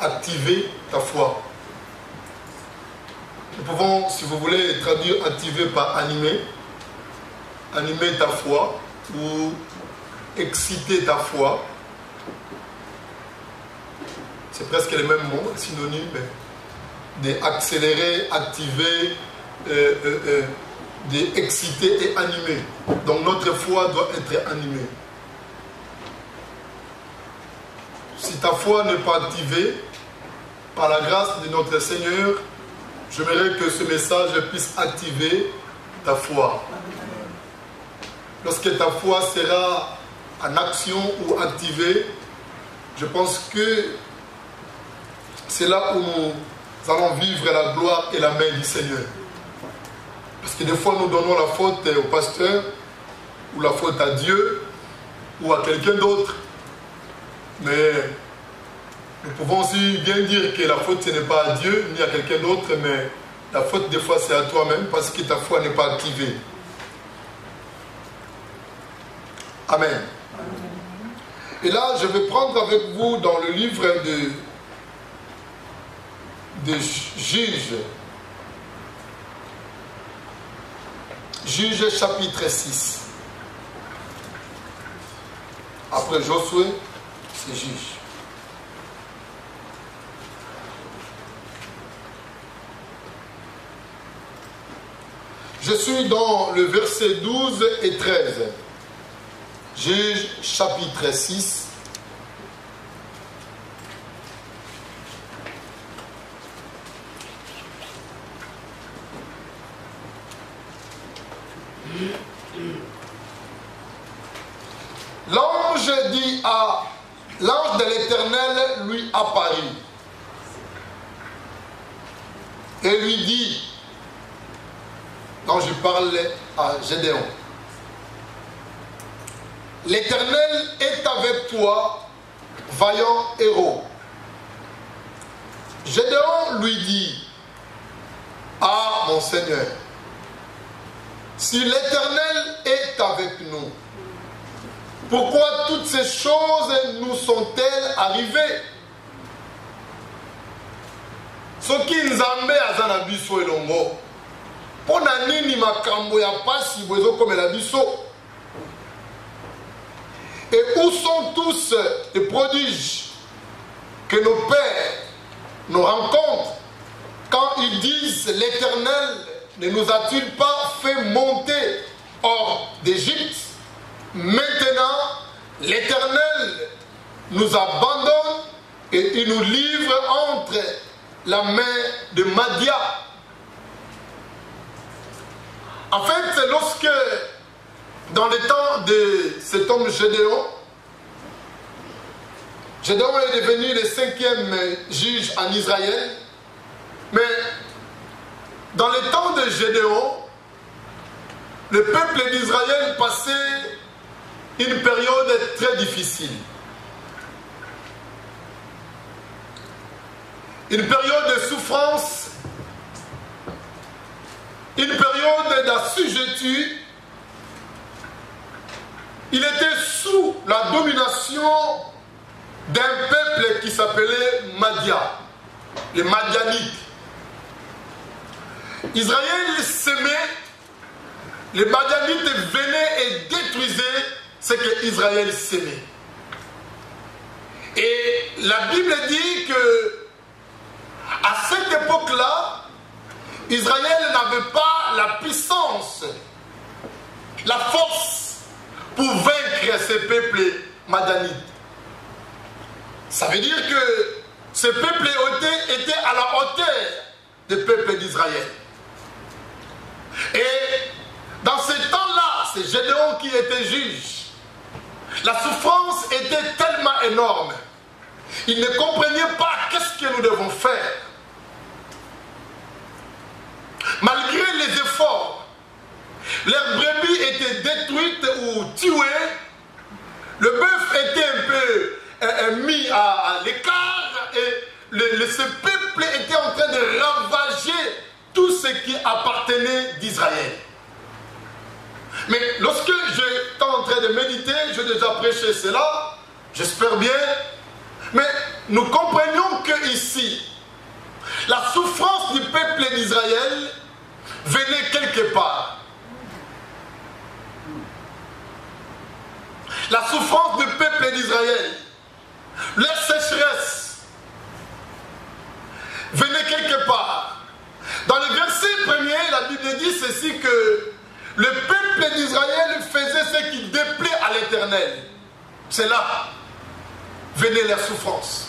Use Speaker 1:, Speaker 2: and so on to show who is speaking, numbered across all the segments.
Speaker 1: activer ta foi. Nous pouvons, si vous voulez, traduire activer par animer. Animer ta foi ou exciter ta foi. C'est presque les mêmes mots, synonymes. D'accélérer, activer, d'exciter et animer. Donc notre foi doit être animée. Si ta foi n'est pas activée, par la grâce de notre Seigneur, j'aimerais que ce message puisse activer ta foi. Lorsque ta foi sera en action ou activée, je pense que c'est là où nous allons vivre la gloire et la main du Seigneur. Parce que des fois nous donnons la faute au pasteur, ou la faute à Dieu, ou à quelqu'un d'autre. Mais nous pouvons aussi bien dire que la faute ce n'est pas à Dieu, ni à quelqu'un d'autre, mais la faute des fois c'est à toi-même parce que ta foi n'est pas activée. Amen. Et là, je vais prendre avec vous dans le livre de Juges. Juges chapitre 6. Après Josué, c'est Juges. Je suis dans le verset 12 et 13. Juges chapitre 6. L'ange de l'Éternel lui apparut et lui dit, quand je parlais à Gédéon, l'Éternel est avec toi, vaillant héros. Gédéon lui dit, ah mon Seigneur, si l'Éternel est avec nous, pourquoi toutes ces choses nous sont-elles arrivées? Ce qui nous a mis à Zanabiso et Longo, pour nani makambo ya pasi bozo comme la biso. Et où sont tous les prodiges que nos pères nous rencontrent quand ils disent l'Éternel ne nous a-t-il pas fait monter hors d'Égypte? Maintenant, l'Éternel nous abandonne et il nous livre entre la main de Madia. En fait, lorsque, dans le temps de cet homme Gédéon, Gédéon est devenu le 5e juge en Israël, mais dans le temps de Gédéon, le peuple d'Israël passait une période très difficile. Une période de souffrance, une période d'assujetti. Il était sous la domination d'un peuple qui s'appelait Madia, les Madianites. Israël s'aimait, les Madianites venaient et détruisaient ce que Israël s'aimait. Et la Bible dit que à cette époque-là, Israël n'avait pas la puissance, la force pour vaincre ces peuples madianites. Ça veut dire que ces peuples étaient à la hauteur des peuples d'Israël. Et dans ce temps-là, c'est Gédéon qui était juge. La souffrance était tellement énorme. Ils ne comprenaient pas qu'est-ce que nous devons faire. Malgré les efforts, leurs brebis étaient détruites ou tuées. Le bœuf était un peu mis à l'écart et ce peuple était en train de ravager tout ce qui appartenait d'Israël. Mais lorsque j'étais en train de méditer, j'ai déjà prêché cela, j'espère bien, mais nous comprenions que ici, la souffrance du peuple d'Israël venait quelque part. La souffrance du peuple d'Israël, leur sécheresse, venait quelque part. Dans le verset premier, la Bible dit ceci que le peuple d'Israël faisait ce qui déplaît à l'Éternel. C'est là venait leur souffrance.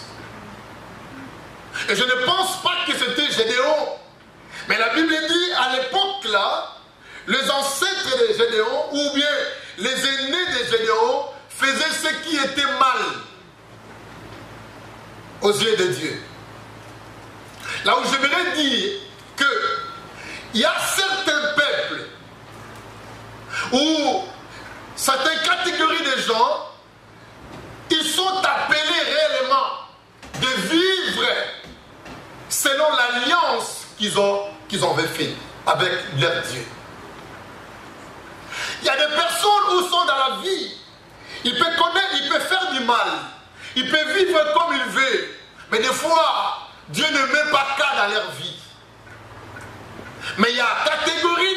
Speaker 1: Et je ne pense pas que c'était Gédéon. Mais la Bible dit, à l'époque là, les ancêtres de Gédéon, ou bien les aînés de Gédéon, faisaient ce qui était mal aux yeux de Dieu. Là où j'aimerais dire que il y a certains peuples où certaines catégories de gens, ils sont appelés réellement de vivre selon l'alliance qu'ils ont fait avec leur Dieu. Il y a des personnes où sont dans la vie, ils peuvent connaître, ils peuvent faire du mal, ils peuvent vivre comme ils veulent, mais des fois, Dieu ne met pas cas dans leur vie. Mais il y a une catégorie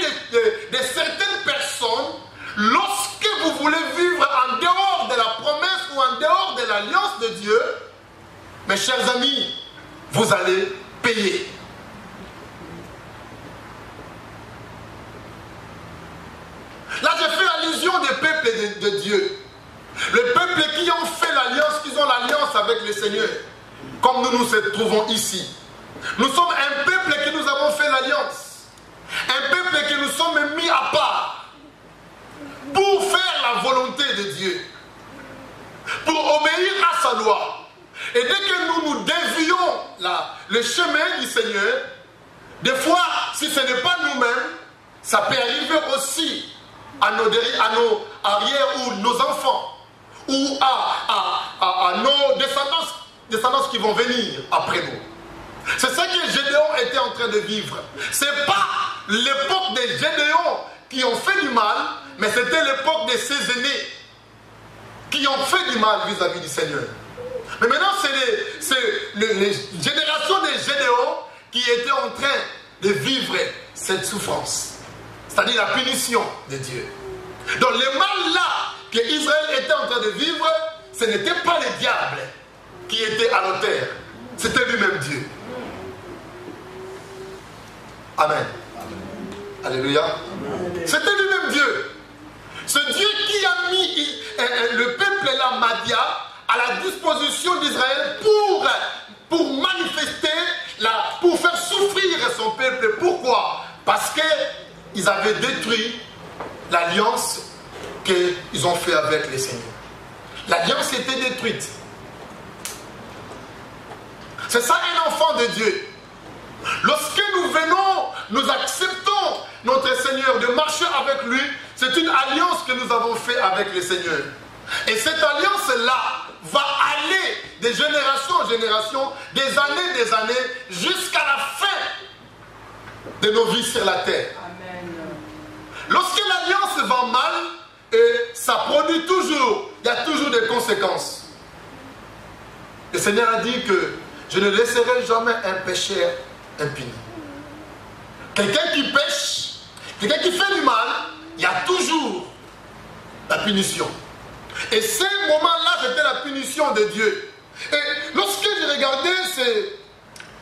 Speaker 1: de certaines personnes, lorsque vous voulez vivre en dehors de la promesse ou en dehors de l'alliance de Dieu, mes chers amis, vous allez payer. Là, je fais allusion des peuples de Dieu. Les peuples qui ont fait l'alliance, qui ont l'alliance avec le Seigneur, comme nous nous trouvons ici. Nous sommes un peuple qui nous avons fait l'alliance. Un peuple qui nous sommes mis à part pour faire la volonté de Dieu, pour obéir à sa loi. Et dès que nous dévions le chemin du Seigneur, des fois, si ce n'est pas nous-mêmes, ça peut arriver aussi à nos arrières ou nos enfants, ou à nos descendants qui vont venir après nous. C'est ça que Gédéon était en train de vivre. Ce n'est pas l'époque des Gédéons qui ont fait du mal, mais c'était l'époque de ses aînés qui ont fait du mal vis-à-vis du Seigneur. Mais maintenant, c'est les générations des Gédéons qui étaient en train de vivre cette souffrance, c'est-à-dire la punition de Dieu. Donc le mal là que Israël était en train de vivre, ce n'était pas le diable qui était à l'auteur, c'était lui-même Dieu. Amen. Alléluia. C'était lui-même Dieu. Ce Dieu qui a mis le peuple là, Madia, à la disposition d'Israël pour manifester, pour faire souffrir son peuple. Pourquoi? Parce qu'ils avaient détruit l'alliance qu'ils ont fait avec les seigneurs. L'alliance était détruite. C'est ça un enfant de Dieu. Lorsque nous venons, nous acceptons notre Seigneur de marcher avec lui, c'est une alliance que nous avons faite avec le Seigneur. Et cette alliance-là va aller de génération en génération, des années, jusqu'à la fin de nos vies sur la terre. Amen. Lorsque l'alliance va mal, ça produit toujours, il y a toujours des conséquences. Le Seigneur a dit que je ne laisserai jamais un pécheur impuni. Quelqu'un qui pêche, quelqu'un qui fait du mal, il y a toujours la punition. Et ce moment-là, c'était la punition de Dieu. Et lorsque je regardais,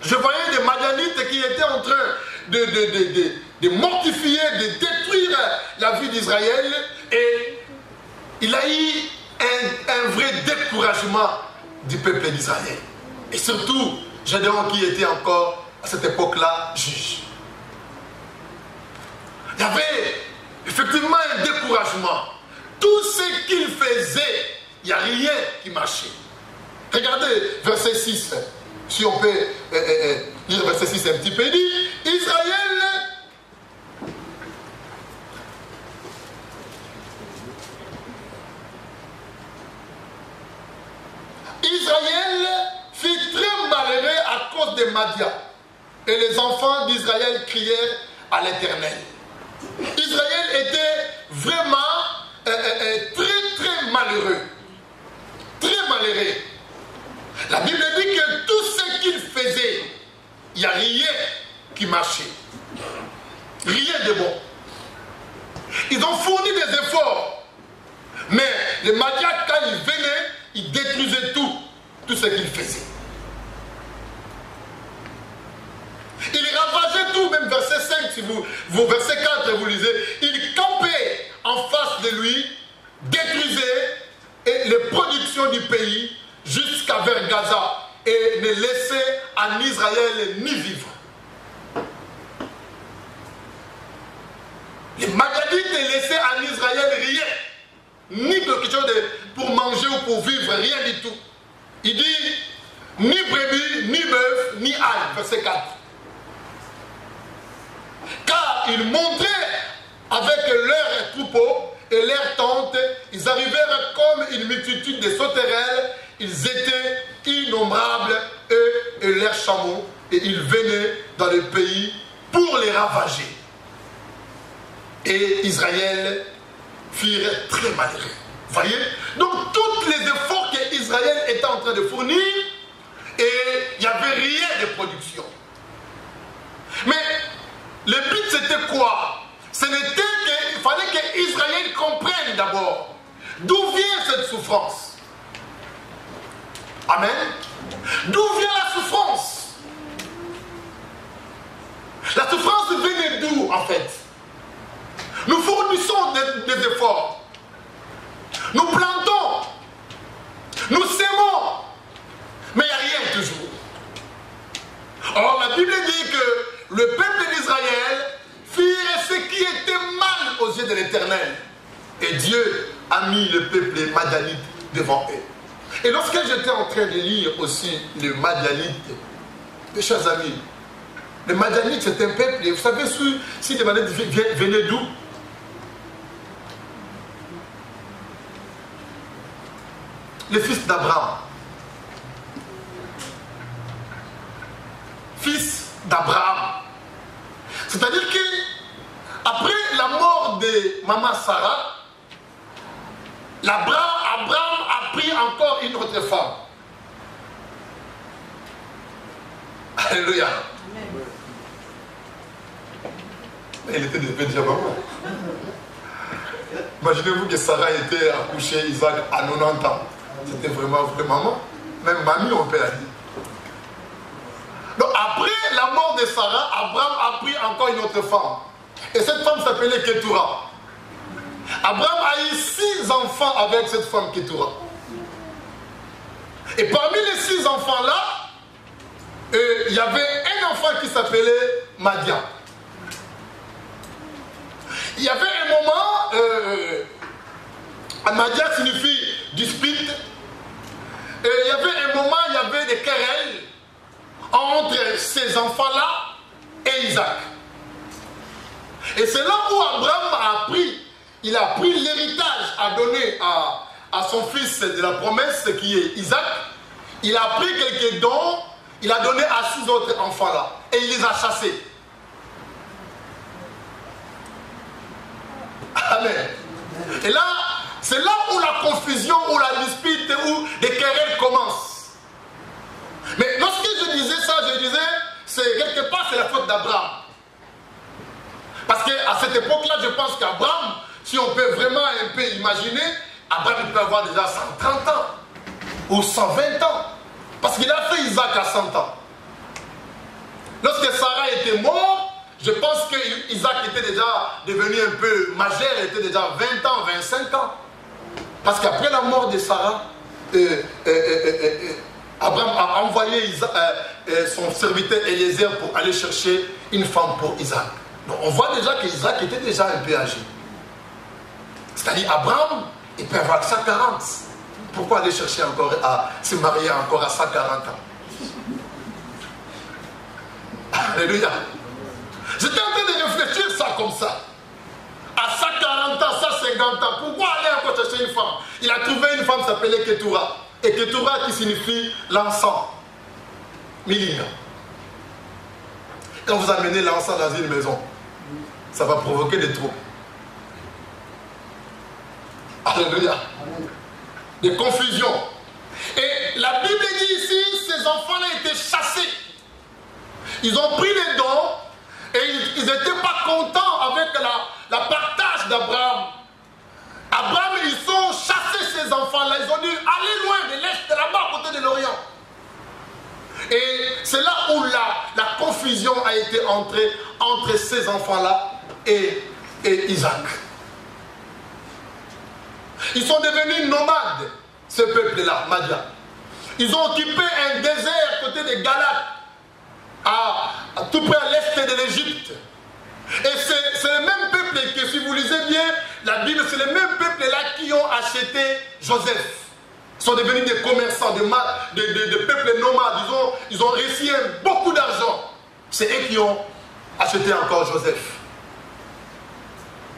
Speaker 1: je voyais des Madianites qui étaient en train de mortifier, de détruire la vie d'Israël. Et il a eu un vrai découragement du peuple d'Israël. Et surtout, Gédéon qui était encore à cette époque-là juge. Il y avait effectivement un découragement. Tout ce qu'il faisait, il n'y a rien qui marchait. Regardez verset 6. Si on peut lire verset 6 un petit peu, il dit Israël fut très malheureux à cause de Madia. Et les enfants d'Israël crièrent à l'Éternel. Israël était vraiment très malheureux. Très malheureux. La Bible dit que tout ce qu'il il n'y a rien qui marchait. Rien de bon. Ils ont fourni des efforts. Mais les Madianites, quand ils venaient, ils détruisaient tout ce qu'ils faisaient. Ils ravageaient tout, même verset 5, si verset 4, vous lisez. Ils campaient en face de lui, détruisaient les productions du pays jusqu'à vers Gaza et ne laissaient en Israël ni vivre. Les Madianites ne laissaient en Israël rien, ni quelque chose pour manger ou pour vivre, rien du tout. Il dit ni brebis, ni bœuf, ni âne, verset 4. Car ils montraient avec leurs troupeaux et leurs tentes, ils arrivèrent comme une multitude de sauterelles, ils étaient innombrables, eux et leurs chameaux, et ils venaient dans le pays pour les ravager. Et Israël firent très malheureux. Voyez? Donc tous les efforts qu'Israël était en train de fournir, et il n'y avait rien de production. Mais le but c'était quoi? Ce n'était qu'il fallait qu'Israël comprenne d'abord d'où vient cette souffrance. Amen. D'où vient la souffrance? La souffrance venait d'où en fait? Nous fournissons des efforts. Nous plantons. Nous sémons. Mais il n'y a rien toujours. Or la Bible dit que le peuple d'Israël firent ce qui était mal aux yeux de l'Éternel. Et Dieu a mis le peuple madianite devant eux. Et lorsque j'étais en train de lire aussi le Madianite, mes chers amis, le Madianite c'est un peuple, vous savez si les Madianites venaient d'où? Les fils d'Abraham. Fils d'Abraham. C'est-à-dire que après la mort de maman Sarah, Abraham a pris encore une autre femme. Alléluia. Elle était déjà maman. Imaginez-vous que Sarah était accouchée Isaac à 90 ans. C'était vraiment vraie maman. Même mamie, on peut la dire. Donc après la mort de Sarah, Abraham a pris encore une autre femme. Et cette femme s'appelait Ketura. Abraham a eu 6 enfants avec cette femme Ketura. Et parmi les 6 enfants-là, il y avait un enfant qui s'appelait Madian. Il y avait un moment, Madian signifie dispute. Et il y avait un moment, il y avait des querelles entre ces enfants-là et Isaac. Et c'est là où Abraham a appris, il a pris l'héritage à donner à son fils de la promesse qui est Isaac. Il a pris quelques dons, il a donné à 6 autres enfants-là. Et il les a chassés. Amen. Et là, c'est là où la confusion, où la dispute, où les querelles commencent. Mais lorsque je disais ça, je disais, c'est quelque part, c'est la faute d'Abraham. Parce qu'à cette époque-là, je pense qu'Abraham, si on peut vraiment un peu imaginer, Abraham il peut avoir déjà 130 ans ou 120 ans. Parce qu'il a fait Isaac à 100 ans. Lorsque Sarah était morte, je pense que Isaac était déjà devenu un peu majeur, il était déjà 20 ans, 25 ans. Parce qu'après la mort de Sarah, Abraham a envoyé son serviteur Eliezer pour aller chercher une femme pour Isaac. Donc on voit déjà qu'Isaac était déjà un peu âgé. C'est-à-dire Abraham, il peut avoir 140. Pourquoi aller chercher encore à se marier encore à 140 ans? Alléluia. J'étais en train de réfléchir ça comme ça. À 140 ans, 150 ans, pourquoi aller encore chercher une femme? Il a trouvé une femme qui s'appelait Ketura. Et Ketura qui signifie l'encens. Milina. Quand vous amenez l'encens dans une maison, ça va provoquer des troubles. Alléluia. Des confusions. Et la Bible dit ici, ces enfants-là étaient chassés. Ils ont pris les dons et ils n'étaient pas contents avec la partage d'Abraham. Abraham, ils ont chassé ces enfants-là. Ils ont dit, allez loin de l'Est, de là-bas, à côté de l'Orient. Et c'est là où la confusion a été entrée entre ces enfants-là et Isaac. Ils sont devenus nomades, ce peuple-là, Madian. Ils ont occupé un désert côté de Galaad, à tout près à l'est de l'Égypte. Et c'est le même peuple que, si vous lisez bien la Bible, c'est le même peuple-là qui ont acheté Joseph. Ils sont devenus des commerçants, de peuples nomades. Ils ont réussi beaucoup d'argent. C'est eux qui ont acheté encore Joseph.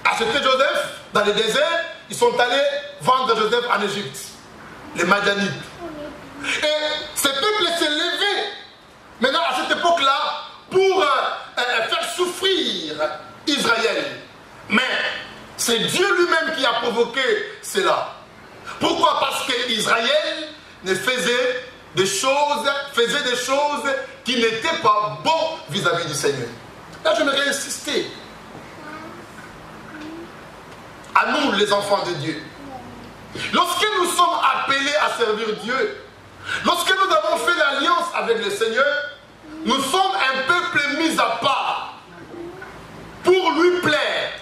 Speaker 1: Acheté Joseph dans le désert, ils sont allés vendre Joseph en Égypte, les Madianites. Et ce peuple s'est levé, maintenant à cette époque-là, pour faire souffrir Israël. Mais c'est Dieu lui-même qui a provoqué cela. Pourquoi? Parce qu'Israël faisait des choses qui n'étaient pas bonnes vis-à-vis du Seigneur. Là, j'aimerais insister. À nous, les enfants de Dieu. Lorsque nous sommes appelés à servir Dieu, lorsque nous avons fait l'alliance avec le Seigneur, nous sommes un peuple mis à part pour lui plaire,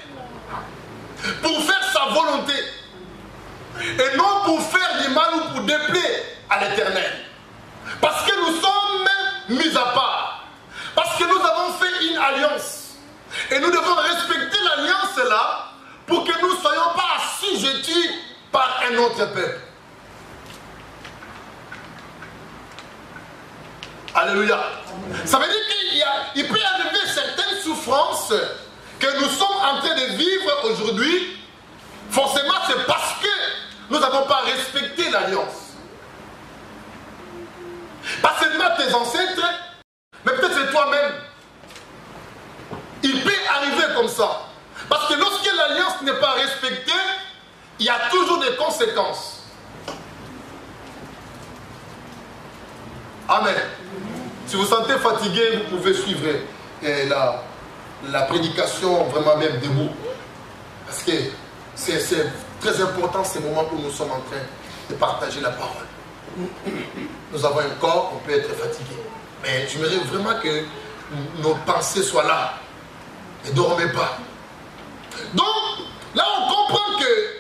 Speaker 1: pour faire sa volonté, et non pour faire du mal ou pour déplaire à l'Éternel. Parce que nous sommes mis à part, parce que nous avons fait une alliance, et nous devons respecter l'alliance-là pour que nous ne soyons pas assujettis par un autre peuple. Alléluia. Ça veut dire qu'il peut arriver certaines souffrances que nous sommes en train de vivre aujourd'hui. Forcément, c'est parce que nous n'avons pas respecté l'alliance. Pas seulement tes ancêtres, mais peut-être c'est toi-même. Il peut arriver comme ça. Parce que lorsque l'alliance n'est pas respectée, il y a toujours des conséquences. Amen. Si vous vous sentez fatigué, vous pouvez suivre la prédication vraiment même debout. Parce que c'est très important ces moments où nous sommes en train de partager la parole. Nous avons un corps, on peut être fatigué. Mais j'aimerais vraiment que nos pensées soient là. Ne dormez pas. Donc, là on comprend que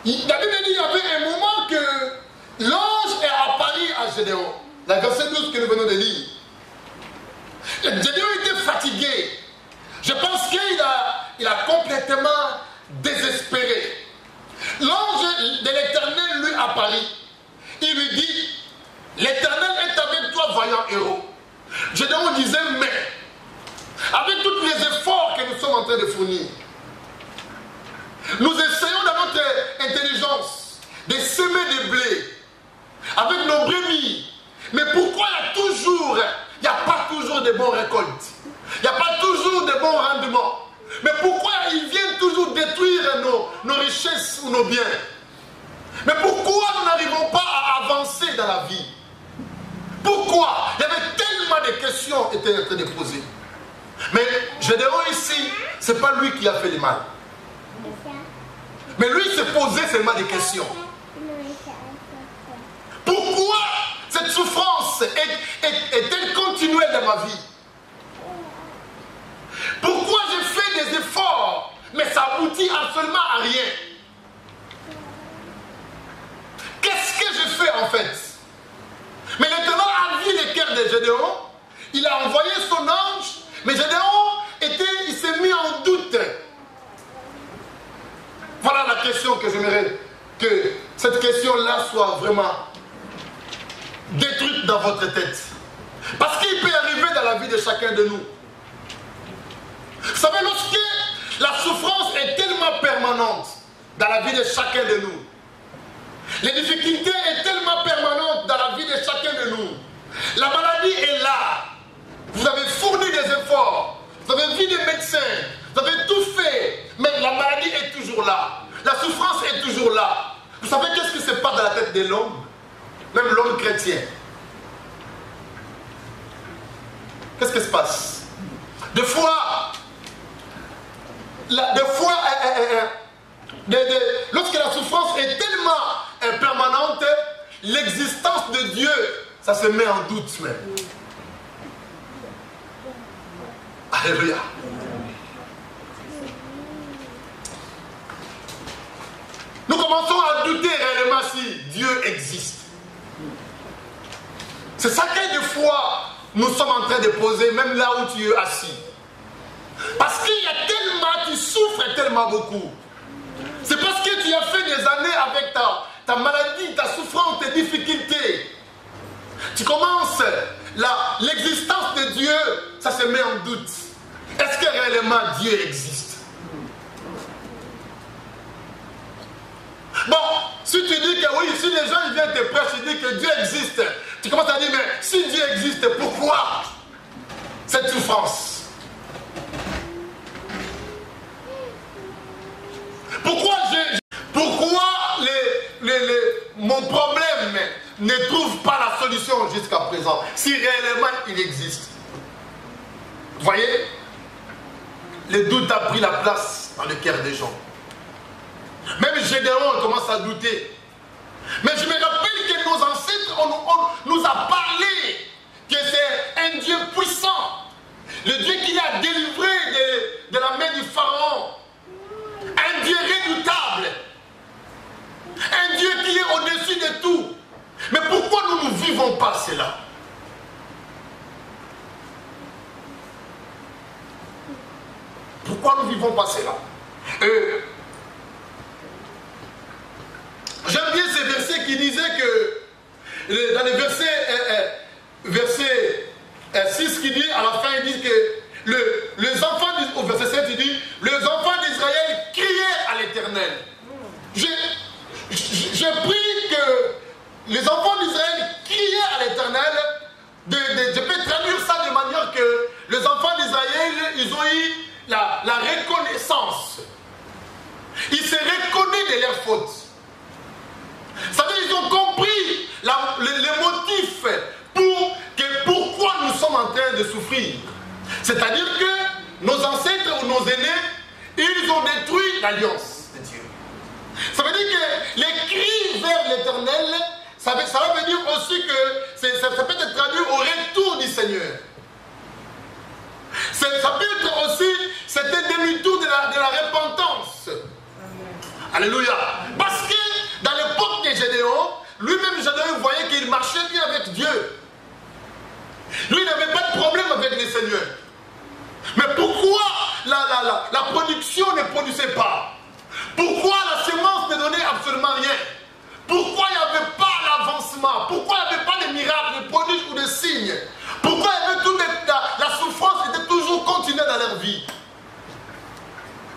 Speaker 1: la Bible dit qu'il y avait un moment que l'ange est apparu à Gédéon. La verset 12 que nous venons de lire. Gédéon était fatigué. Je pense qu'il a complètement désespéré. L'ange de l'Éternel lui apparut. Il lui dit, l'Éternel est avec toi, vaillant héros. Gédéon disait, mais avec tous les efforts que nous sommes en train de fournir, nous essayons dans notre intelligence de semer des blés avec nos brebis. Mais pourquoi il n'y a pas toujours de bonnes récoltes? Il n'y a pas toujours de bons rendements. Mais pourquoi ils viennent toujours détruire nos richesses ou nos biens? Mais pourquoi nous n'arrivons pas à avancer dans la vie? Pourquoi? Il y avait tellement de questions qui étaient en train de poser. Mais Gédéon ici, ce n'est pas lui qui a fait le mal. Mais lui se posait seulement des questions. Pourquoi cette souffrance est-elle continuelle dans ma vie? Pourquoi j'ai fait des efforts, mais ça aboutit absolument à rien? Qu'est-ce que j'ai fait en fait? Mais l'Éternel a vu les cœurs de Gédéon. Il a envoyé son ange. Mais Gédéon il s'est mis en doute. Voilà la question que j'aimerais que cette question-là soit vraiment détruite dans votre tête. Parce qu'il peut arriver dans la vie de chacun de nous. Vous savez, lorsque la souffrance est tellement permanente dans la vie de chacun de nous, les difficultés sont tellement permanentes dans la vie de chacun de nous, la maladie est là, vous avez fourni des efforts, vous avez vu des médecins, vous avez tout fait, mais la maladie est toujours là, la souffrance est toujours là. Vous savez qu'est-ce qui se passe dans la tête de l'homme? Même l'homme chrétien. qui se passe? Des fois, lorsque la souffrance est tellement permanente, l'existence de Dieu, ça se met en doute même. Alléluia. Nous commençons à douter réellement si Dieu existe. C'est ça que des fois nous sommes en train de poser, même là où tu es assis. Parce qu'il y a tellement, tu souffres tellement beaucoup. C'est parce que tu as fait des années avec ta maladie, ta souffrance, tes difficultés. Tu commences, l'existence de Dieu, ça se met en doute. Est-ce que réellement Dieu existe? Bon, si tu dis que oui, si les gens ils viennent te prêcher, tu dis que Dieu existe, tu commences à dire, mais si Dieu existe, pourquoi cette souffrance? Pourquoi mon problème ne trouve pas la solution jusqu'à présent, si réellement il existe? Vous voyez, le doute a pris la place dans le cœur des gens. Même Gédéon commence à douter. Mais je me rappelle que nos ancêtres on nous a parlé que c'est un Dieu puissant. Le Dieu qui a délivré de la main du Pharaon. Un Dieu redoutable. Un Dieu qui est au-dessus de tout. Mais pourquoi nous ne vivons pas cela? Pourquoi nous ne vivons pas cela? J'aime bien ces versets qui disaient que, dans les verset 6 qui dit, à la fin, il dit que les enfants, au verset 7, il dit, les enfants d'Israël criaient à l'Éternel. J'ai pris que les enfants d'Israël criaient à l'Éternel. Je peux traduire ça de manière que les enfants d'Israël, ils ont eu la reconnaissance. Ils se reconnaissent de leurs fautes. Ça veut dire qu'ils ont compris les motifs pourquoi nous sommes en train de souffrir. C'est-à-dire que nos ancêtres ou nos aînés, ils ont détruit l'alliance de Dieu. Ça veut dire que les cris vers l'Éternel, ça veut dire aussi que ça peut être traduit au retour du Seigneur. Ça peut être aussi, c'est un demi-tour de la repentance. Alléluia. Parce que dans l'époque de Gédéon, lui-même Gédéon voyait qu'il marchait bien avec Dieu. Lui, il n'avait pas de problème avec les seigneurs. Mais pourquoi la production ne produisait pas? Pourquoi la semence ne donnait absolument rien? Pourquoi il n'y avait pas l'avancement? Pourquoi il n'y avait pas de miracles, de prodiges ou de signes? Pourquoi il y avait toute la souffrance était toujours continuée dans leur vie?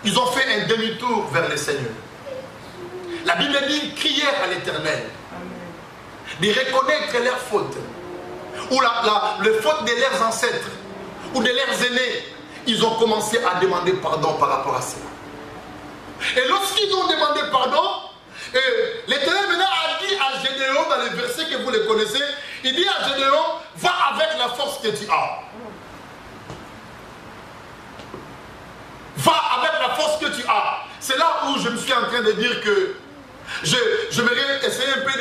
Speaker 1: Ils ont fait un demi-tour vers le Seigneur. La Bible dit crier à l'Éternel, de reconnaître leurs fautes, ou les fautes de leurs ancêtres, ou de leurs aînés. Ils ont commencé à demander pardon par rapport à cela. Et lorsqu'ils ont demandé pardon, l'Éternel maintenant a dit à Gédéon, dans les versets que vous les connaissez, il dit à Gédéon, va avec la force que tu as. Va avec la force que tu as. C'est là où je me suis en train de dire que je vais essayer un peu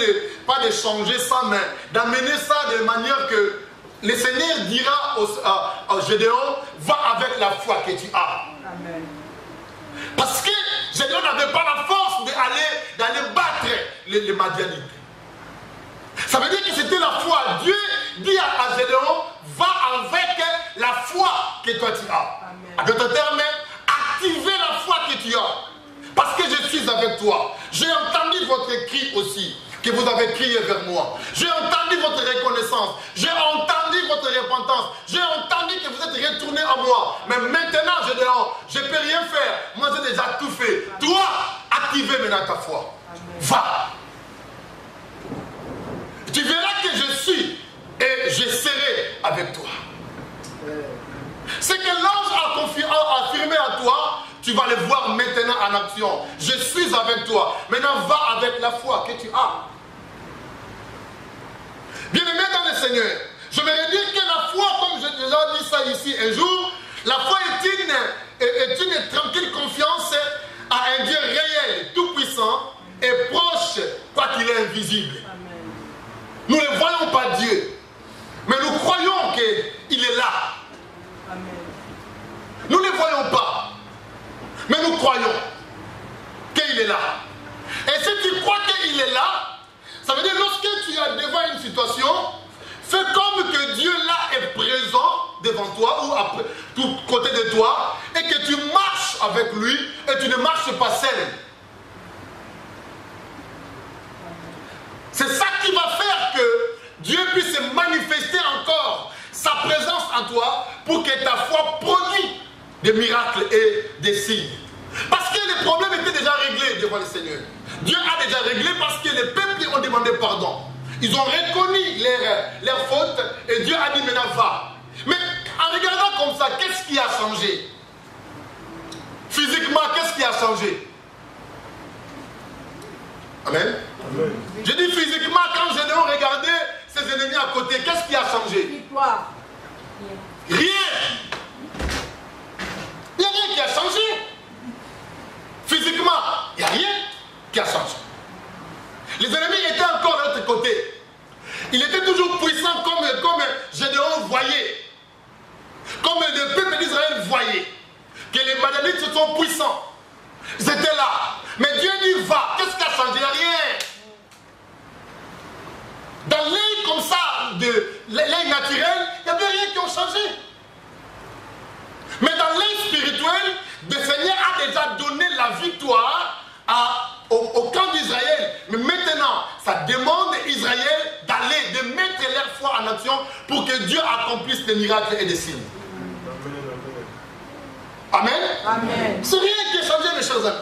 Speaker 1: pas de changer ça, mais d'amener ça de manière que le Seigneur dira à Gédéon, va avec la foi que tu as. Amen. Parce que Gédéon n'avait pas la force d'aller battre les Madianites. Ça veut dire que c'était la foi. Dieu dit à Gédéon, va avec la foi que toi tu as. En d'autres termes, activez la foi que tu as. Parce que je suis avec toi. J'ai entendu votre cri aussi, que vous avez crié vers moi. J'ai entendu votre reconnaissance. J'ai entendu votre repentance. J'ai entendu que vous êtes retourné à moi. Mais maintenant, je ne peux rien faire. Moi, j'ai déjà tout fait. Toi, activez maintenant ta foi. Va. Tu verras que je suis et je serai avec toi. C'est que l'ange a affirmé à toi, tu vas le voir maintenant en action. Je suis avec toi. Maintenant, va avec la foi que tu as. Bien-aimé dans le Seigneur, je vais dire que la foi, comme déjà dit ça ici un jour, la foi est une tranquille confiance à un Dieu réel, tout-puissant et proche, quoiqu'il est invisible.
Speaker 2: Amen.
Speaker 1: Nous ne voyons pas Dieu, mais nous croyons qu'il est là.
Speaker 2: Amen.
Speaker 1: Nous ne voyons pas, mais nous croyons qu'il est là. Et si tu crois qu'il est là, ça veut dire lorsque tu es devant une situation, fais comme que Dieu là est présent devant toi ou à tout côté de toi et que tu marches avec lui et tu ne marches pas seul. C'est ça qui va faire que Dieu puisse manifester encore sa présence en toi pour que ta foi produise des miracles et des signes. Parce que les problèmes étaient déjà réglés devant le Seigneur. Dieu a déjà réglé parce que les peuples ont demandé pardon. Ils ont reconnu leurs fautes et Dieu a dit maintenant va. Mais en regardant comme ça, qu'est-ce qui a changé? Physiquement, qu'est-ce qui a changé? Amen.
Speaker 2: Amen.
Speaker 1: Je dis physiquement, quand Gédéon regardait ses ennemis à côté, qu'est-ce qui a changé?
Speaker 2: Victoire.
Speaker 1: Rien. Il n'y a rien qui a changé. Physiquement, il n'y a rien qui a changé. Les ennemis étaient encore de l'autre côté. Il était toujours puissant comme Gédéon voyait. Comme le peuple d'Israël voyait. Que les Madianites sont puissants. Ils étaient là. Mais Dieu dit va. Qu'est-ce qui a changé? Rien. Dans l'œil comme ça, de l'œil naturel, il n'y avait rien qui a changé. Mais dans l'œil spirituel, le Seigneur a déjà donné la victoire au camp d'Israël. Mais maintenant, ça demande à Israël d'aller, de mettre leur foi en action pour que Dieu accomplisse des miracles et des signes. Amen.
Speaker 2: Amen.
Speaker 1: C'est rien qui a changé, mes chers amis.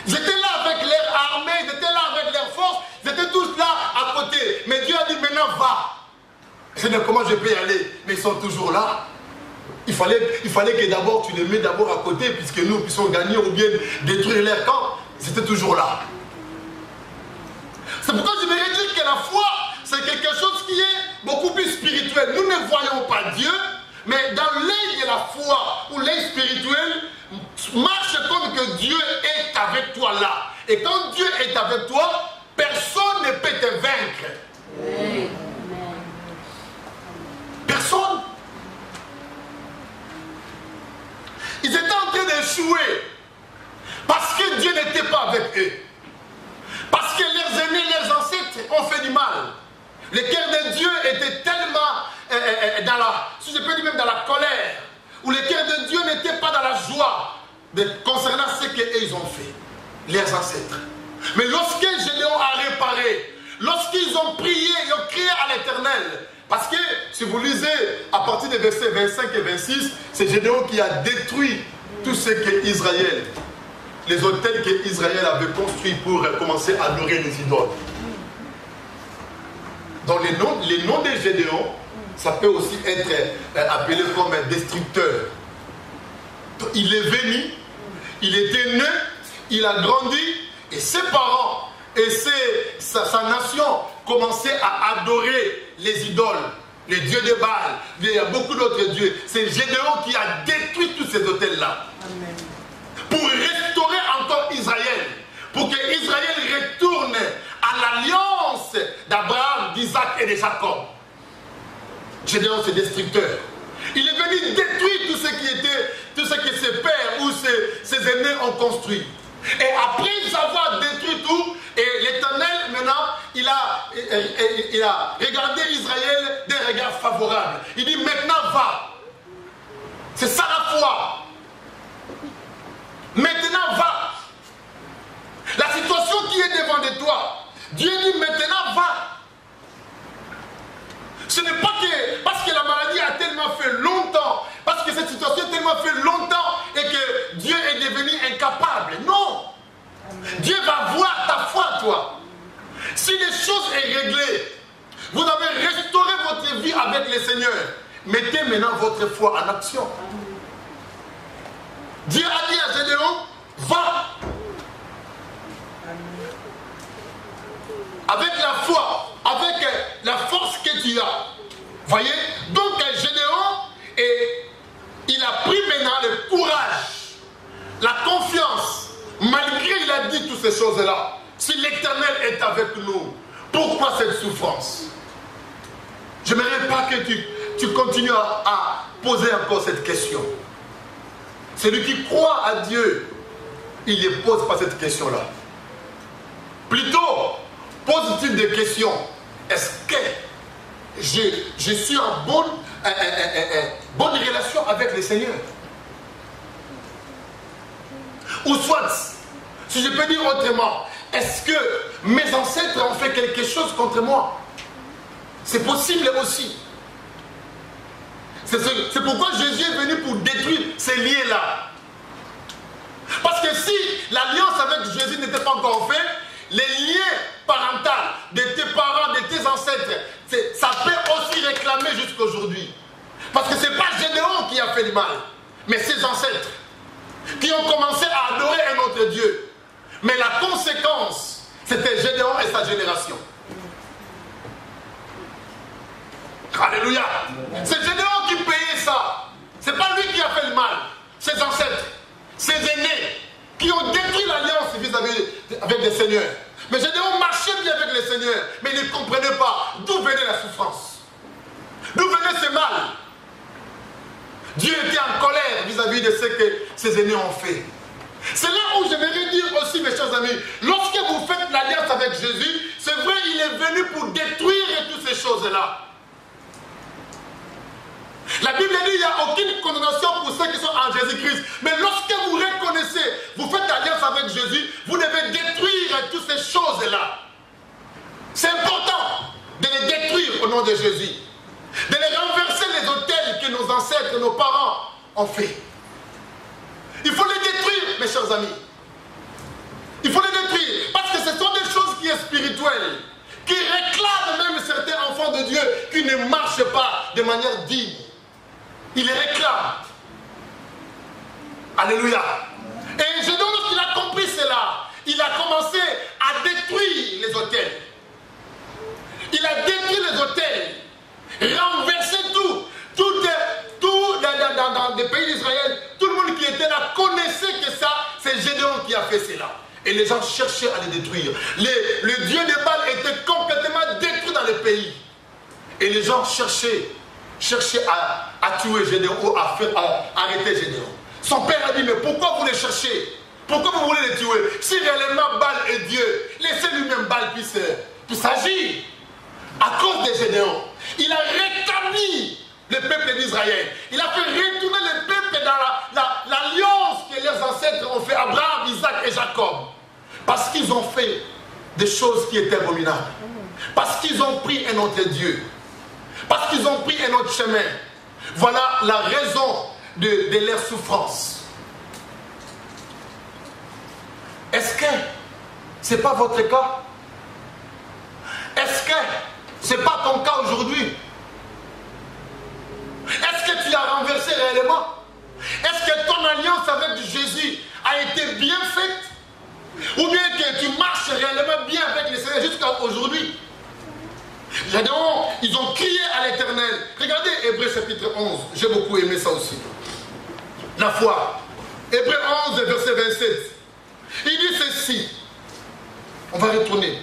Speaker 1: Ils étaient là avec leur armée, ils étaient là avec leur force, ils étaient tous là à côté. Mais Dieu a dit maintenant va. Seigneur, comment je peux y aller? Mais ils sont toujours là. Il fallait que d'abord tu les mets d'abord à côté, puisque nous puissions gagner ou bien détruire leur camp. Ils étaient toujours là. C'est pourquoi je vais dire que la foi, c'est quelque chose qui est beaucoup plus spirituel. Nous ne voyons pas Dieu, mais dans l'œil de la foi ou l'œil spirituel, marche comme que Dieu est avec toi là. Et quand Dieu est avec toi, personne ne peut te vaincre.
Speaker 2: Amen.
Speaker 1: Personne. Ils étaient en train d'échouer parce que Dieu n'était pas avec eux. Parce que leurs aînés, leurs ancêtres ont fait du mal. Le cœur de Dieu était tellement dans la, si je peux dire même dans la colère, où le cœur de Dieu n'était pas dans la joie concernant ce qu'ils ont fait, leurs ancêtres. Mais lorsque Gédéon a réparé, lorsqu'ils ont prié, ils ont crié à l'Éternel, parce que si vous lisez à partir des versets 25 et 26, c'est Gédéon qui a détruit tout ce que Israël, les hôtels que Israël avait construits pour commencer à adorer les idoles. Donc les noms de Gédéon, ça peut aussi être appelé comme un destructeur. Donc, il est venu, il était né, il a grandi, et ses parents et sa nation commençaient à adorer les idoles, les dieux de Baal. Il y a beaucoup d'autres dieux. C'est Gédéon qui a détruit tous ces hôtels-là. Pour restaurer encore Israël. Pour que Israël retourne à l'alliance d'Abraham, d'Isaac et de Jacob. Gédéon, c'est destructeur. Il est venu détruire tout ce que ses pères ou ses aînés ont construit. Et après avoir détruit tout, et l'Éternel, maintenant, il a regardé Israël d'un regard favorable. Il dit, maintenant va. C'est ça la foi. Maintenant va. La situation qui est devant de toi, Dieu dit, maintenant va. Ce n'est pas que parce que la maladie a tellement fait longtemps, parce que cette situation a tellement fait longtemps et que Dieu est devenu incapable. Non. Dieu va voir ta foi, toi. Si les choses sont réglées, vous avez restauré votre vie avec le Seigneur, mettez maintenant votre foi en action. Dieu a dit à Gédéon, va. Avec la foi, avec la force que tu as. Voyez? Donc Gédéon Et il a pris maintenant le courage, la confiance, malgré il a dit toutes ces choses-là. Si l'Éternel est avec nous, pourquoi cette souffrance? Je n'aimerais pas que tu continues à poser encore cette question. Celui qui croit à Dieu, il ne pose pas cette question-là. Plutôt, pose-t-il des questions. Est-ce que je suis en bonne relation avec le Seigneur? Ou soit, si je peux dire autrement, est-ce que mes ancêtres ont fait quelque chose contre moi? C'est possible aussi. C'est pourquoi Jésus est venu pour détruire ces liens-là. Parce que si l'alliance avec Jésus n'était pas encore faite, les liens parentaux de tes parents, de tes ancêtres, ça peut aussi réclamer jusqu'à aujourd'hui. Parce que ce n'est pas Gédéon qui a fait le mal, mais ses ancêtres qui ont commencé à adorer un autre Dieu. Mais la conséquence, c'était Gédéon et sa génération. Alléluia. C'est Gédéon qui payait ça. Ce n'est pas lui qui a fait le mal. Ses ancêtres, ses aînés, qui ont détruit l'alliance vis-à-vis avec les seigneurs. Mais Gédéon marchait bien avec les seigneurs, mais il ne comprenait pas d'où venait la souffrance. D'où venait ce mal. Dieu était en colère vis-à-vis de ce que ses aînés ont fait. C'est là où j'aimerais dire aussi, mes chers amis, lorsque vous faites l'alliance avec Jésus, c'est vrai, il est venu pour détruire toutes ces choses-là. La Bible dit qu'il n'y a aucune condamnation pour ceux qui sont en Jésus-Christ. Mais lorsque vous reconnaissez, vous faites alliance avec Jésus, vous devez détruire toutes ces choses-là. C'est important de les détruire au nom de Jésus. De les renverser les autels que nos ancêtres, nos parents ont fait. Il faut les détruire, mes chers amis. Il faut les détruire. Parce que ce sont des choses qui sont spirituelles, qui réclament même certains enfants de Dieu qui ne marchent pas de manière digne. Il les réclame. Alléluia. Et Gédéon, lorsqu'il a compris cela, il a commencé à détruire les autels. Il a détruit les autels, renversé tout. Dans les pays d'Israël, tout le monde qui était là connaissait que ça, c'est Gédéon qui a fait cela. Et les gens cherchaient à les détruire. Le dieu de Baal était complètement détruit dans le pays. Et les gens cherchaient à tuer Gédéon ou à arrêter Gédéon. Son père a dit, mais pourquoi vous les cherchez? Pourquoi vous voulez les tuer? Si réellement Baal est Dieu, laissez lui-même Baal puisse agir. À cause de Gédéon, il a rétabli le peuple d'Israël. Il a fait retourner le peuple dans l'alliance que les ancêtres ont fait, Abraham, Isaac et Jacob. Parce qu'ils ont fait des choses qui étaient abominables. Parce qu'ils ont pris un autre Dieu. Parce qu'ils ont pris un autre chemin. Voilà la raison de leur souffrance. Est-ce que ce n'est pas votre cas? Est-ce que ce n'est pas ton cas aujourd'hui? Est-ce que tu as renversé réellement? Est-ce que ton alliance avec Jésus a été bien faite? Ou bien que tu marches réellement bien avec le Seigneur jusqu'à aujourd'hui? Gédéon, ils ont crié à l'Éternel. Regardez Hébreux chapitre 11. J'ai beaucoup aimé ça aussi. La foi. Hébreux 11, verset 27. Il dit ceci. On va retourner.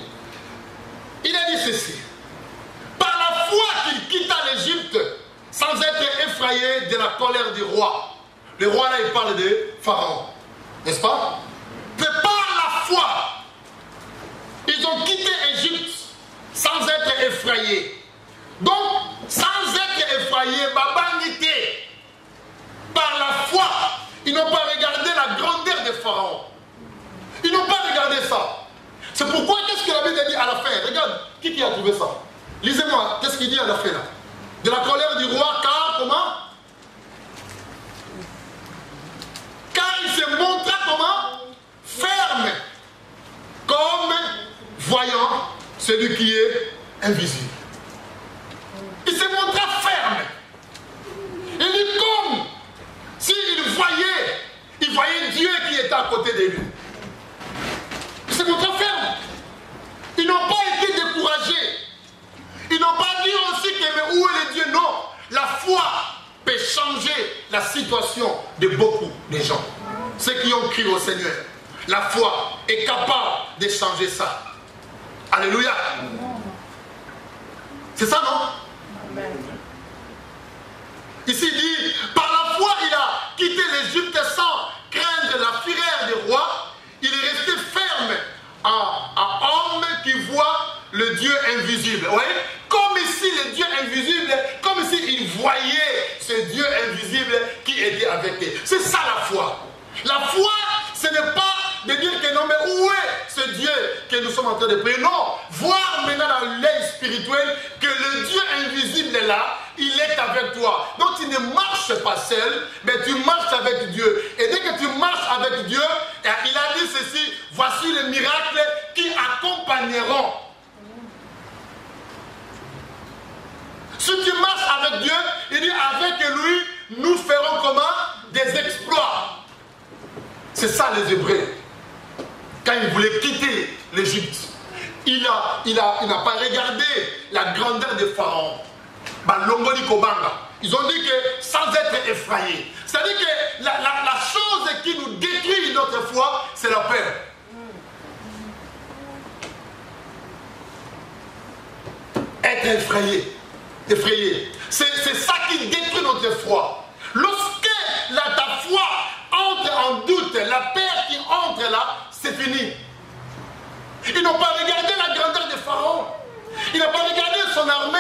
Speaker 1: Il a dit ceci. Par la foi qu'il quitta l'Égypte, sans être effrayé de la colère du roi. Le roi là, il parle de Pharaon. N'est-ce pas? C'est par la foi. Ils ont quitté l'Égypte sans être effrayés. Donc, sans être effrayés, babangité. Par la foi, ils n'ont pas regardé la grandeur de Pharaon. Ils n'ont pas regardé ça. C'est pourquoi, qu'est-ce que la Bible dit à la fin? Regarde, qui a trouvé ça? Lisez-moi, qu'est-ce qu'il dit à la fin là? De la colère du roi, car comment? Car il se montra comment? Ferme, comme voyant celui qui est invisible. Il se montra ferme. Il dit comme s'il voyait Dieu qui était à côté de lui. Il se montra ferme. Ils n'ont pas été découragés. Ils n'ont pas dit aussi que mais où est le Dieu? Non. La foi peut changer la situation de beaucoup de gens. Ceux qui ont crié au Seigneur. La foi est capable de changer ça. Alléluia. C'est ça, non?
Speaker 2: Amen.
Speaker 1: Ici il dit, par la foi il a quitté l'Égypte sans craindre la fureur du roi. Il est resté ferme à homme qui voit le Dieu invisible. Vous voyez? Comme ici le Dieu invisible, comme ici il voyait ce Dieu invisible qui était avec lui. C'est ça la foi. La foi, ce n'est pas de dire que non, mais où est ce Dieu que nous sommes en train de prier? Non, voir maintenant dans l'œil spirituel que le Dieu invisible est là, il est avec toi. Donc tu ne marches pas seul, mais tu marches avec Dieu. Et dès que tu marches avec Dieu, il a dit ceci, voici les miracles qui accompagneront. Si tu marches avec Dieu, il dit avec lui, nous ferons comment? Des exploits. C'est ça les Hébreux. Quand ils voulaient quitter l'Égypte, il n'a pas regardé la grandeur des pharaons. Ils ont dit que sans être effrayés. C'est-à-dire que la chose qui nous détruit notre foi, c'est la peur. Être effrayé. C'est ça qui détruit notre foi. Lorsque ta foi entre en doute, la peur qui entre là, c'est fini. Ils n'ont pas regardé la grandeur des pharaons. Ils n'ont pas regardé son armée.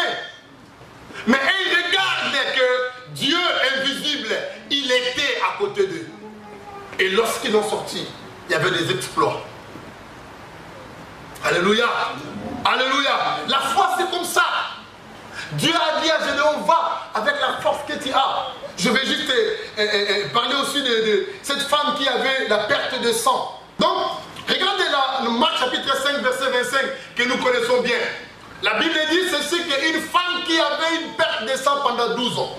Speaker 1: Mais ils regardent que Dieu invisible, il était à côté d'eux. Et lorsqu'ils ont sorti, il y avait des exploits. Alléluia. Alléluia. La foi, c'est comme ça. Dieu a dit à Gédéon, va avec la force que tu as. Je vais juste parler aussi de cette femme qui avait la perte de sang. Donc, regardez là, le Marc chapitre 5, verset 25, que nous connaissons bien. La Bible dit ceci, qu'une femme qui avait une perte de sang pendant 12 ans.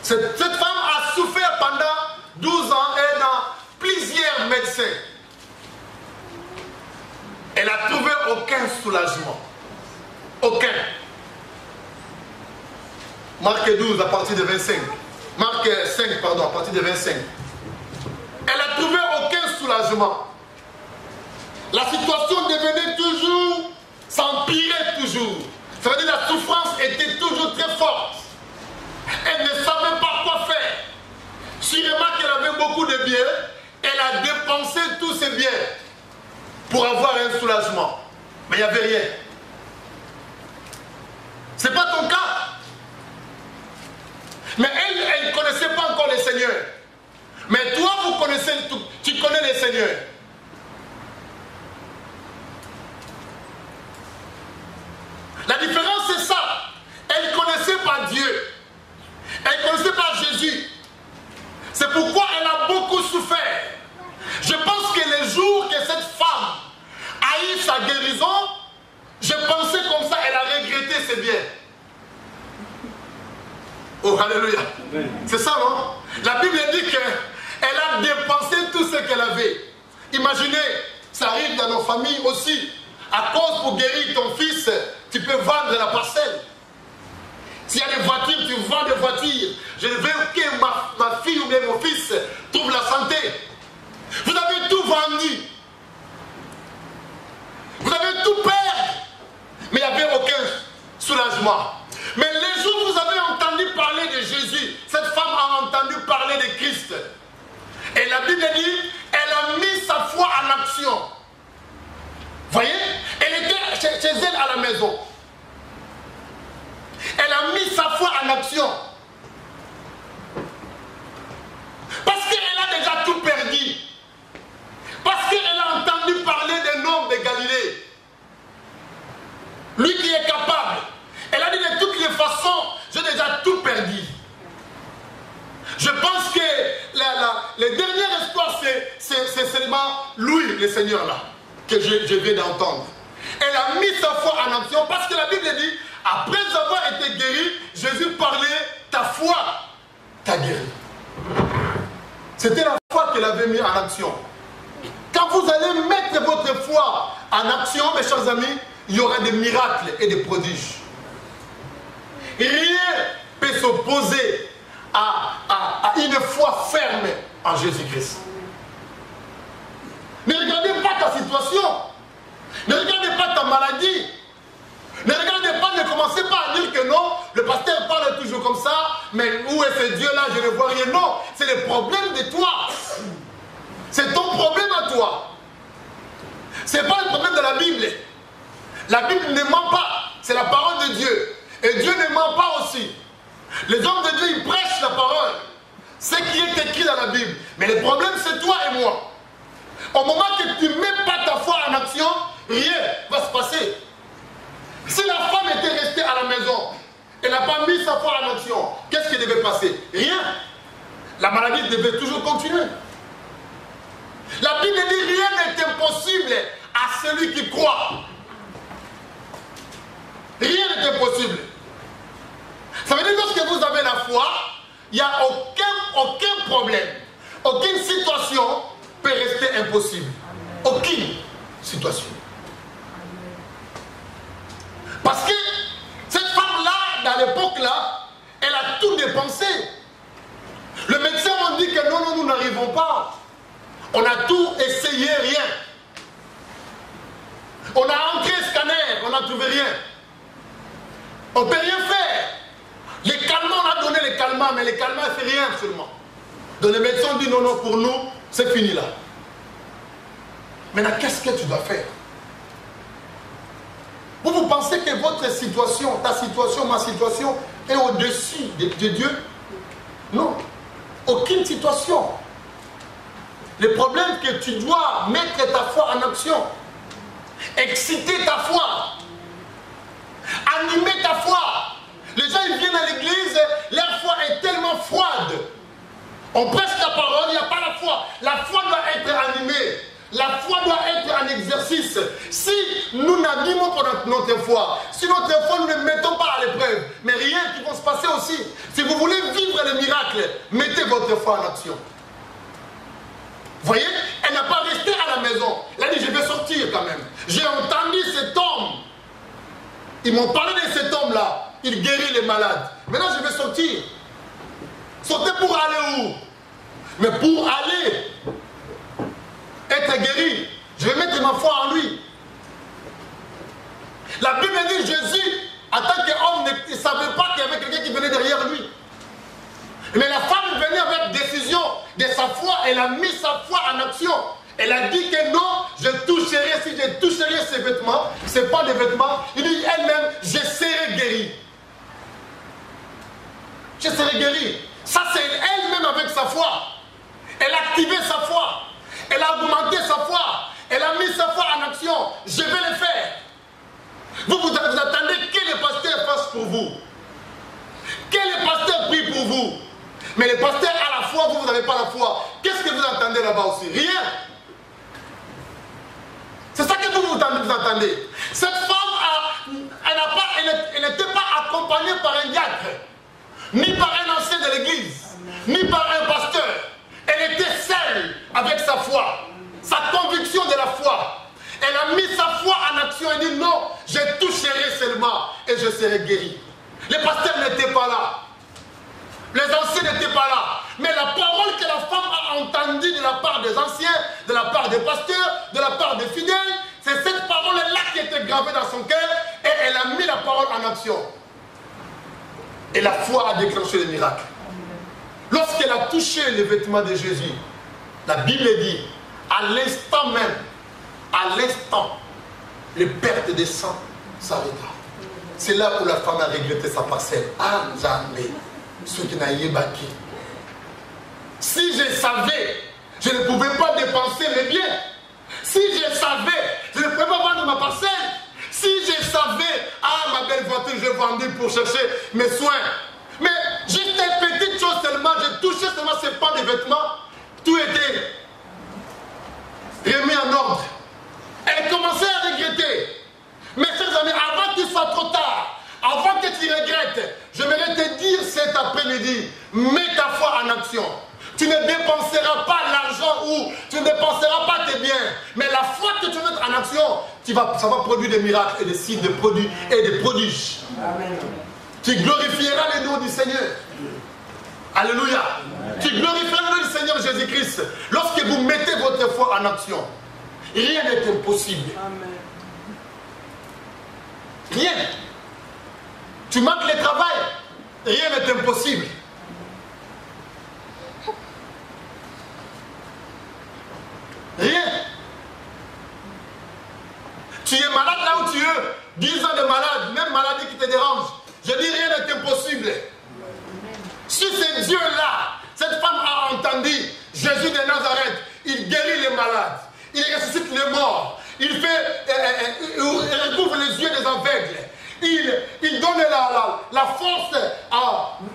Speaker 1: Cette femme a souffert pendant 12 ans et dans plusieurs médecins. Elle n'a trouvé aucun soulagement. Aucun. Marc 12 à partir de 25. Marc 5, pardon, à partir de 25. Elle n'a trouvé aucun soulagement. La situation devenait toujours, s'empirait toujours. Ça veut dire que la souffrance était toujours très forte. Elle ne savait pas quoi faire. Sûrement qu'elle avait beaucoup de biens. Elle a dépensé tous ses biens pour avoir un soulagement. Mais il n'y avait rien. Ce n'est pas ton cas. Mais elle ne connaissait pas encore le Seigneur. Mais toi, tu connais le Seigneur. La différence, c'est ça. Elle ne connaissait pas Dieu. Elle ne connaissait pas Jésus. C'est pourquoi elle a beaucoup souffert. Je pense que les jours que cette femme a eu sa guérison, je pensais comme ça, elle a regretté ses biens. Oh, alléluia. C'est ça, non? La Bible dit qu'elle a dépensé tout ce qu'elle avait. Imaginez, ça arrive dans nos familles aussi. À cause pour guérir ton fils, tu peux vendre la parcelle. S'il y a des voitures, tu vends des voitures. Je veux que ma fille ou bien mon fils trouve la santé. Vous avez tout vendu. Vous avez tout perdu. Mais il n'y avait aucun soulagement. Mais les jours où vous avez entendu parler de Jésus, cette femme a entendu parler de Christ. Et la Bible dit, elle a mis sa foi en action. Voyez, elle était chez elle à la maison. Elle a mis sa foi en action. Parce qu'elle a déjà tout perdu. Parce qu'elle a entendu parler d'un homme de Galilée. Lui qui est capable. Elle a dit de toutes les façons, j'ai déjà tout perdu. Je pense que le dernier espoir, c'est seulement lui, le Seigneur là, que je viens d'entendre. Elle a mis sa foi en action parce que la Bible dit, après avoir été guéri, Jésus parlait, ta foi t'a guéri. C'était la foi qu'elle avait mis en action. Quand vous allez mettre votre foi en action, mes chers amis, il y aura des miracles et des prodiges. Rien ne peut s'opposer s'opposer à une foi ferme en Jésus-Christ. Ne regardez pas ta situation. Ne regardez pas ta maladie. Ne regardez pas, ne commencez pas à dire que non, le pasteur parle toujours comme ça, mais où est ce Dieu-là, je ne vois rien. Non, c'est le problème de toi. C'est ton problème à toi. Ce n'est pas le problème de la Bible. La Bible ne ment pas. C'est la parole de Dieu. Et Dieu ne ment pas aussi. Les hommes de Dieu, ils prêchent la parole. Ce qui est écrit dans la Bible. Mais le problème, c'est toi et moi. Au moment que tu ne mets pas ta foi en action, rien ne va se passer. Si la femme était restée à la maison, elle n'a pas mis sa foi en action, qu'est-ce qui devait passer? Rien. La maladie devait toujours continuer. La Bible dit rien n'est impossible à celui qui croit. Rien n'est impossible. Ça veut dire que lorsque vous avez la foi, il n'y a aucun problème. Aucune situation peut rester impossible. Aucune situation. Parce que cette femme-là, dans l'époque-là, elle a tout dépensé. Le médecin m'a dit que non, nous n'arrivons pas. On a tout essayé, rien. On a entré scanner, on n'a trouvé rien. On ne peut rien faire. Les calmants, on a donné les calmants, mais les calmants ne font rien seulement. Donc les médecins disent non, pour nous, c'est fini là. Maintenant, qu'est-ce que tu dois faire? Vous pensez que votre situation, ta situation, ma situation est au-dessus de Dieu? Non. Aucune situation. Le problème est que tu dois mettre ta foi en action. Exciter ta foi. Animer ta foi. Les gens ils viennent à l'église, leur foi est tellement froide. On prêche la parole, il n'y a pas la foi. La foi doit être animée. La foi doit être un exercice. Si nous n'animons pas notre foi, si notre foi nous ne mettons pas à l'épreuve, mais rien qui va se passer aussi. Si vous voulez vivre le miracle, mettez votre foi en action. Vous voyez, elle n'a pas resté à la maison. Elle a dit, je vais sortir quand même. J'ai entendu cet homme. Ils m'ont parlé de cet homme-là. Il guérit les malades. Maintenant, je vais sortir. Sortir pour aller où? Mais pour aller être guéri, je vais mettre ma foi en lui. La Bible dit Jésus, en tant qu'homme, ne savait pas qu'il y avait quelqu'un qui venait derrière lui. Mais la femme venait avec décision de sa foi, elle a mis sa foi en action. Elle a dit que non, je toucherai, si je toucherai ses vêtements, ce n'est pas des vêtements, il dit elle-même, je serai guérie. Je serai guérie. Ça c'est elle-même avec sa foi. Elle a activé sa foi. Elle a augmenté sa foi. Elle a mis sa foi en action. Je vais le faire. Vous attendez que le pasteur fasse pour vous. Que le pasteur prie pour vous. Mais le pasteur a la foi, vous n'avez pas la foi. Qu'est-ce que vous entendez là-bas aussi? Rien. C'est ça que vous entendez. Cette femme, elle n'était pas accompagnée par un diacre, ni par un ancien de l'église, ni par un pasteur. Elle était seule avec sa foi, sa conviction de la foi. Elle a mis sa foi en action et dit non, je toucherai seulement et je serai guéri. Les pasteurs n'étaient pas là. Les anciens n'étaient pas là. Mais la parole que la femme a entendue de la part des anciens, de la part des pasteurs, de la part des fidèles, c'est cette parole-là qui était gravée dans son cœur et elle a mis la parole en action. Et la foi a déclenché le miracle. Lorsqu'elle a touché les vêtements de Jésus, la Bible dit, à l'instant même, à l'instant, les pertes de sang s'arrêta. C'est là où la femme a regretté sa parcelle. Ah, jamais. Ce qui n'a pas qui. Si je savais, je ne pouvais pas dépenser mes biens. Si je savais, je ne pouvais pas vendre ma parcelle. Si je savais, ah, ma belle voiture, je vendais pour chercher mes soins. Mais juste une petite chose seulement, j'ai touché seulement ces pans de vêtements. Tout était remis en ordre. Elle commençait à regretter. Mes chers amis, avant qu'il soit trop tard, avant que tu regrettes, j'aimerais te dire cet après-midi, mets ta foi en action. Tu ne dépenseras pas l'argent ou tu ne dépenseras pas tes biens. Mais la foi que tu mets en action, ça va produire des miracles et des signes, des produits et des prodiges. Amen. Tu glorifieras le nom du Seigneur. Alléluia. Tu glorifieras le nom du Seigneur Jésus-Christ. Lorsque vous mettez votre foi en action, rien n'est impossible.
Speaker 2: Amen.
Speaker 1: Rien. Tu manques le travail, rien n'est impossible. Rien. Tu es malade là où tu es, 10 ans de malade, même maladie qui te dérange. Je dis rien n'est impossible. Si c'est Dieu-là, cette femme a entendu Jésus de Nazareth, il guérit les malades, il ressuscite les morts, il recouvre les yeux des aveugles, il donne la force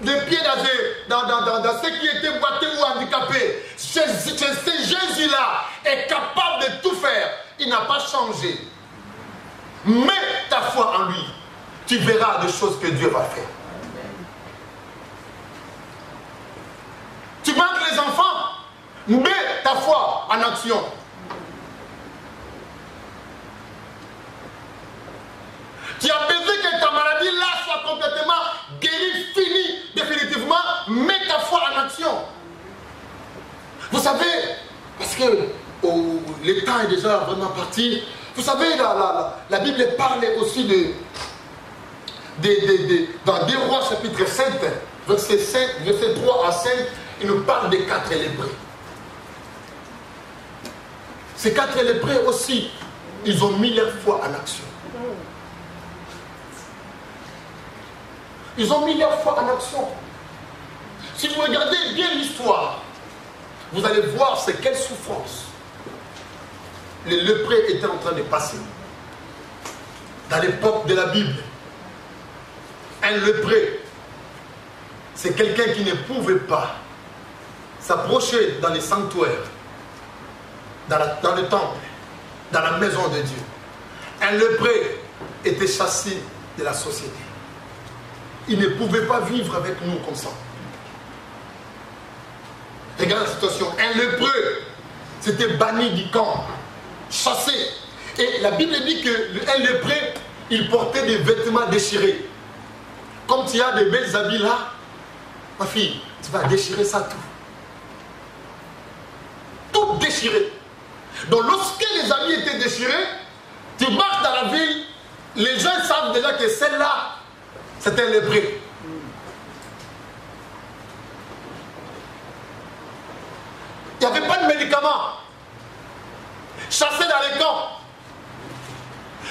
Speaker 1: des pieds dans ceux qui étaient boiteux ou handicapés. Ce Jésus-là est capable de tout faire. Il n'a pas changé. Mets ta foi en lui. Tu verras des choses que Dieu va faire. Tu manques les enfants. Mets ta foi en action. Tu as besoin que ta maladie là soit complètement guérie, finie, définitivement. Mets ta foi en action. Vous savez, parce que le temps est déjà vraiment parti. Vous savez, la Bible parle aussi dans 2 Rois chapitre 7, verset 3 à 5, il nous parle des 4 lépreux. Ces 4 lépreux aussi, ils ont mis leur foi en action. Ils ont mis leur foi en action. Si vous regardez bien l'histoire, vous allez voir c'est quelle souffrance les lépreux étaient en train de passer. Dans l'époque de la Bible, un lépreux, c'est quelqu'un qui ne pouvait pas s'approcher dans les sanctuaires, dans le temple, dans la maison de Dieu. Un lépreux était chassé de la société. Il ne pouvait pas vivre avec nous comme ça. Regarde la situation. Un lépreux, c'était banni du camp, chassé. Et la Bible dit qu'un lépreux, il portait des vêtements déchirés. Comme tu as des belles habits là, ma fille, tu vas déchirer ça tout. Tout déchiré. Donc lorsque les habits étaient déchirés, tu marches dans la ville, les gens savent déjà que celle-là, c'est un lépreux. Il n'y avait pas de médicaments. Chassé dans les camps.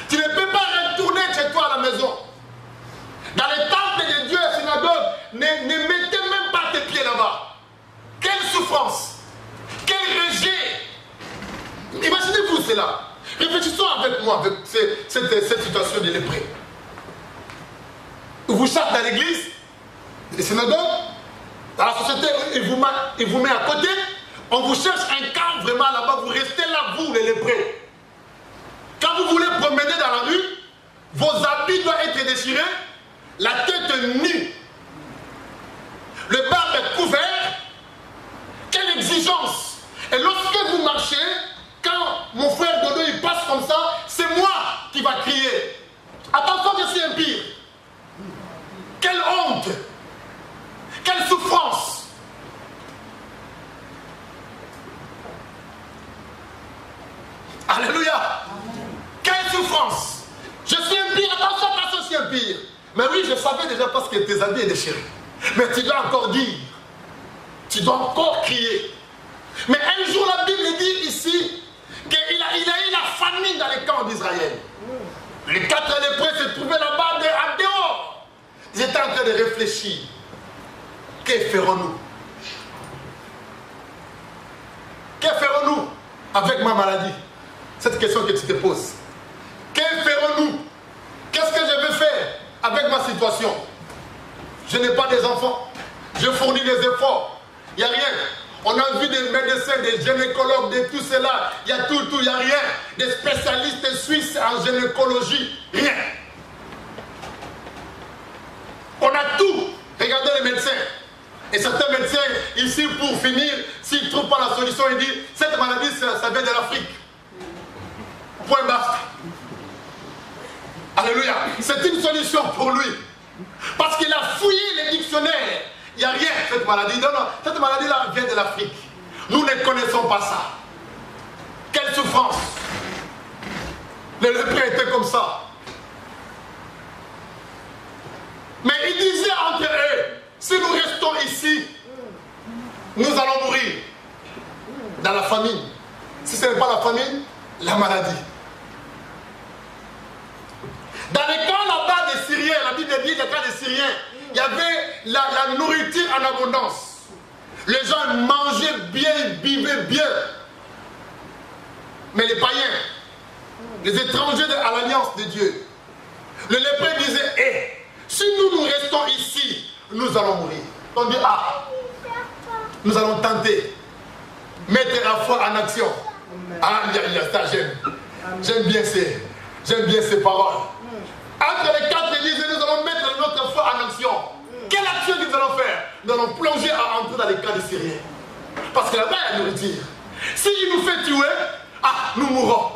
Speaker 1: Tu ne peux pas retourner chez toi à la maison. Dans les temples de Dieu et synagogue, ne mettez même pas tes pieds là-bas. Quelle souffrance. Quel rejet. Imaginez-vous cela. Réfléchissons avec moi avec cette situation de lépreux. Vous chassez dans l'église, les synagogues, dans la société, il vous met à côté. On vous cherche un camp vraiment là-bas, vous restez là, vous les lépreux. Quand vous voulez promener dans la rue, vos habits doivent être déchirés, la tête nue, le barbe est couvert. Quelle exigence! Et lorsque vous marchez, quand mon frère Dodo il passe comme ça, c'est moi qui va crier. Attention, je suis impie. Quelle honte! Quelle souffrance! Alléluia! Quelle souffrance! Je suis impie, attention parce que je suis impie. Mais oui, je savais déjà parce que tes habits sont déchirés. Mais tu dois encore dire. Tu dois encore crier. Mais un jour, la Bible dit ici qu'il a eu la famine dans les camps d'Israël. Les 4 lépreux se trouvaient là-bas à dehors. Ils étaient en train de réfléchir. Que ferons-nous? Que ferons-nous avec ma maladie? Cette question que tu te poses. Que ferons-nous? Qu'est-ce que je vais faire avec ma situation? Je n'ai pas des enfants. Je fournis des efforts. Il n'y a rien. On a vu des médecins, des gynécologues, de tout cela. Il y a tout, il n'y a rien. Des spécialistes suisses en gynécologie. Rien. On a tout. Regardez les médecins. Et certains médecins, ici, pour finir, s'ils ne trouvent pas la solution, ils disent, cette maladie, ça vient de l'Afrique. Point basta. Alléluia. C'est une solution pour lui. Parce qu'il a fouillé les dictionnaires. Il n'y a rien, cette maladie. Non, non, cette maladie-là vient de l'Afrique. Nous ne connaissons pas ça. Quelle souffrance. Les lépreux étaient comme ça. Mais ils disaient entre eux, si nous restons ici, nous allons mourir. Dans la famine. Si ce n'est pas la famine, la maladie. Dans les camps là-bas des Syriens, la Bible dit les camps des Syriens, il y avait la nourriture en abondance. Les gens mangeaient bien, vivaient bien. Mais les païens, les étrangers à l'alliance de Dieu, le lépreux disait, hé, si nous restons ici, nous allons mourir. On dit, ah, nous allons tenter, mettre la foi en action. Ah, il y a ça, j'aime bien ces paroles. Entre les quatre églises, nous allons mettre notre foi en action. Quelle action nous allons faire? Nous allons plonger à entrer dans les camps des Syriens. Parce que là-bas, il y a la nourriture. S'il nous fait tuer, ah, nous mourrons.